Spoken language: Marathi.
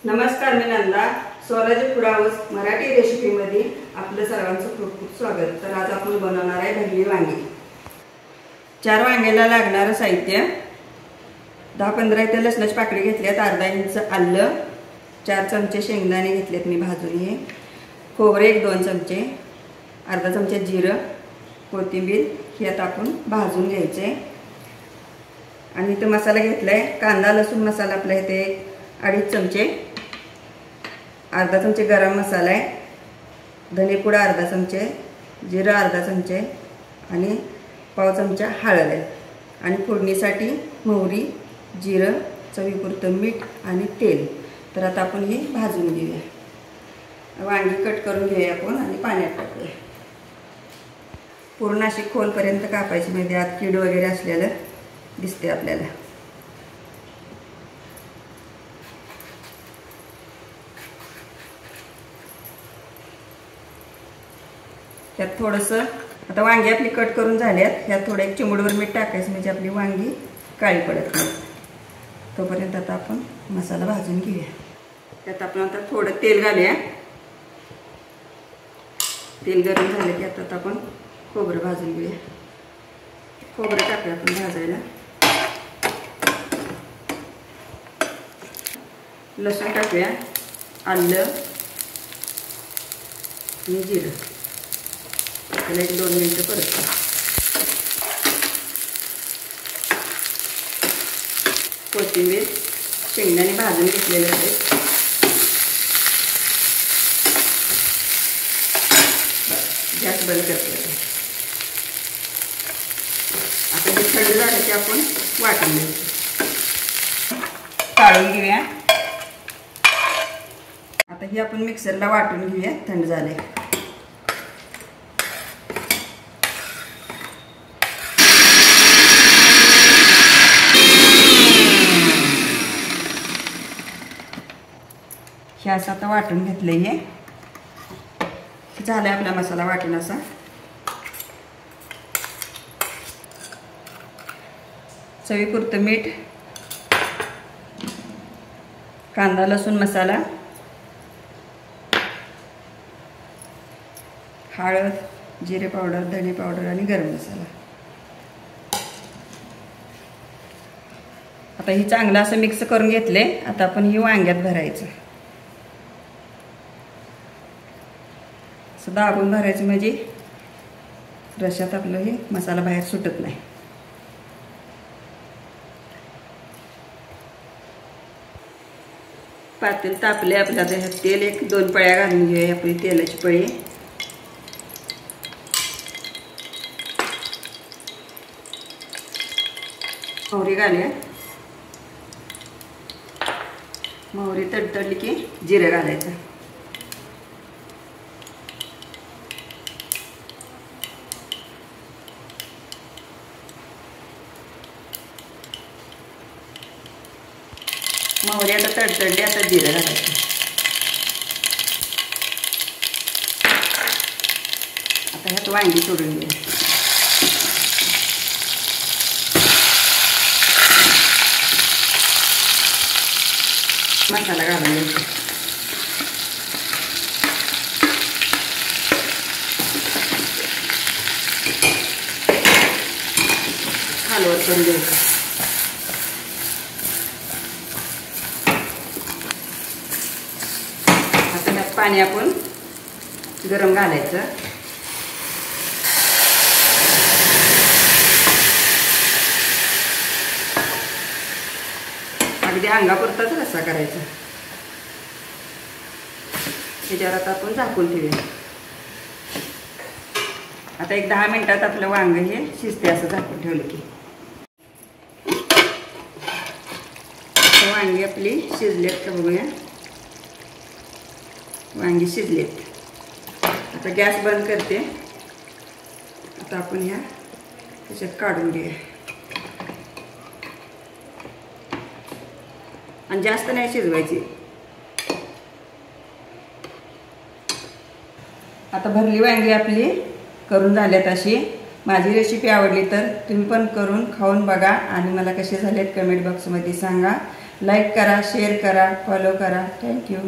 नमस्कार, मी नंदा. स्वराज फूड हाऊस मराठी रेसिपीमध्ये आपलं सर्वांचं खूप खूप स्वागत. तर आज आपण बनवणार आहे भरली वांगी. 4 वांग्याला लागणारं साहित्य: 10-15 इथे लसणाची पाकळी घेतल्यात, अर्धा इंच आलं, 4 चमचे शेंगदाणे घेतलेत मी भाजून, हे खोबरे 1-2 चमचे, अर्धा चमचा जिरं, कोथिंबीर हे आता आपण भाजून घ्यायचे. आणि इथे मसाला घेतलाय, कांदा लसूण मसाला आपला इथे 2.5 चमचे, अर्धा चमचे गरम मसाला आहे, धनेपूड अर्धा चमचे, जिरं अर्धा चमचे आणि पाव चमचा हळद आहे. आणि फोडणीसाठी मोहरी, जिरं, चवीपुरतं मीठ आणि तेल. तर आता आपण हे भाजून घेऊया. वांगी कट करून घेऊया आपण आणि पाण्यात टाकूया. पूर्ण अशी खोलपर्यंत कापायची, म्हणजे आत कीड वगैरे असलेलं दिसते आपल्याला. त्यात थोडंसं आता वांगी आपली कट करून झाल्यात, ह्यात थोडं 1 चिमूटभर मीठ टाकायचं, म्हणजे आपली वांगी काळी पडत नाही. तोपर्यंत आता आपण मसाला भाजून घेऊया. त्यात आपण आता थोडं तेल घालूया. तेल गरम झालं की आता आपण खोबरं भाजून घेऊया. खोबरं टाकूया आपण भाजायला. लसूण टाकूया, आलं आणि जिरं. त्याला 1-2 मिनिटं परतूया. कोथिंबीर, शेंगदाणे भाजून घेतलेले आहेत. गॅस बंद करते. आता जे थंड झालं ते आपण वाटून घेऊ. काढून घेऊया. आता ही आपण मिक्सरला वाटून घेऊया. थंड झाले. हे असं आता वाटून घेतलं. हे झालं आपला मसाला वाटून असा. चवीपुरतं मीठ, कांदा लसूण मसाला, हळद, जिरे पावडर, धने पावडर आणि गरम मसाला. आता ही चांगलं असं मिक्स करून घेतले. आता आपण ही वांग्यात भरायचं. असं दाबून भरायचं, म्हणजे रश्यात आपलं हे मसाला बाहेर सुटत नाही. पातेल तापले आपलं. आता ह्यात तेल 1-2 पळ्या घालून घेऊया. आपली तेलाची पळी. मोहरी घालूया. मोहरी तडतडली की जिरं घालायचं. मोहरी आता तडतडली. आता जिरं घालायचं. आता ह्यात वांगी सोडून घ्या. मसाला घालून घ्यायचा. हलवत करून घ्यायचं. आता ह्यात पाणी आपण गरम घालायचं. अगदी अंगापुरताच रस्सा करायचा. त्याच्यावर आता आपण झाकून ठेवूया. आता 10 मिनिटात आपलं वांग हे शिजते. असं झाकून ठेवलं की वांगी आपली शिजलेत का बघूया. वांगी शिजलेत. आता गॅस बंद करते. आता आपण ह्या त्याच्यात काढून घेऊया. आणि जास्त नाही शिजवायची. आता भरली वांगी आपली करून झाल्यात. अशी माझी रेसिपी आवडली तर तुम्ही पण करून खाऊन बघा आणि मला कसे झालेत कमेंट बॉक्समध्ये सांगा. लाईक करा, शेअर करा, फॉलो करा. थँक्यू.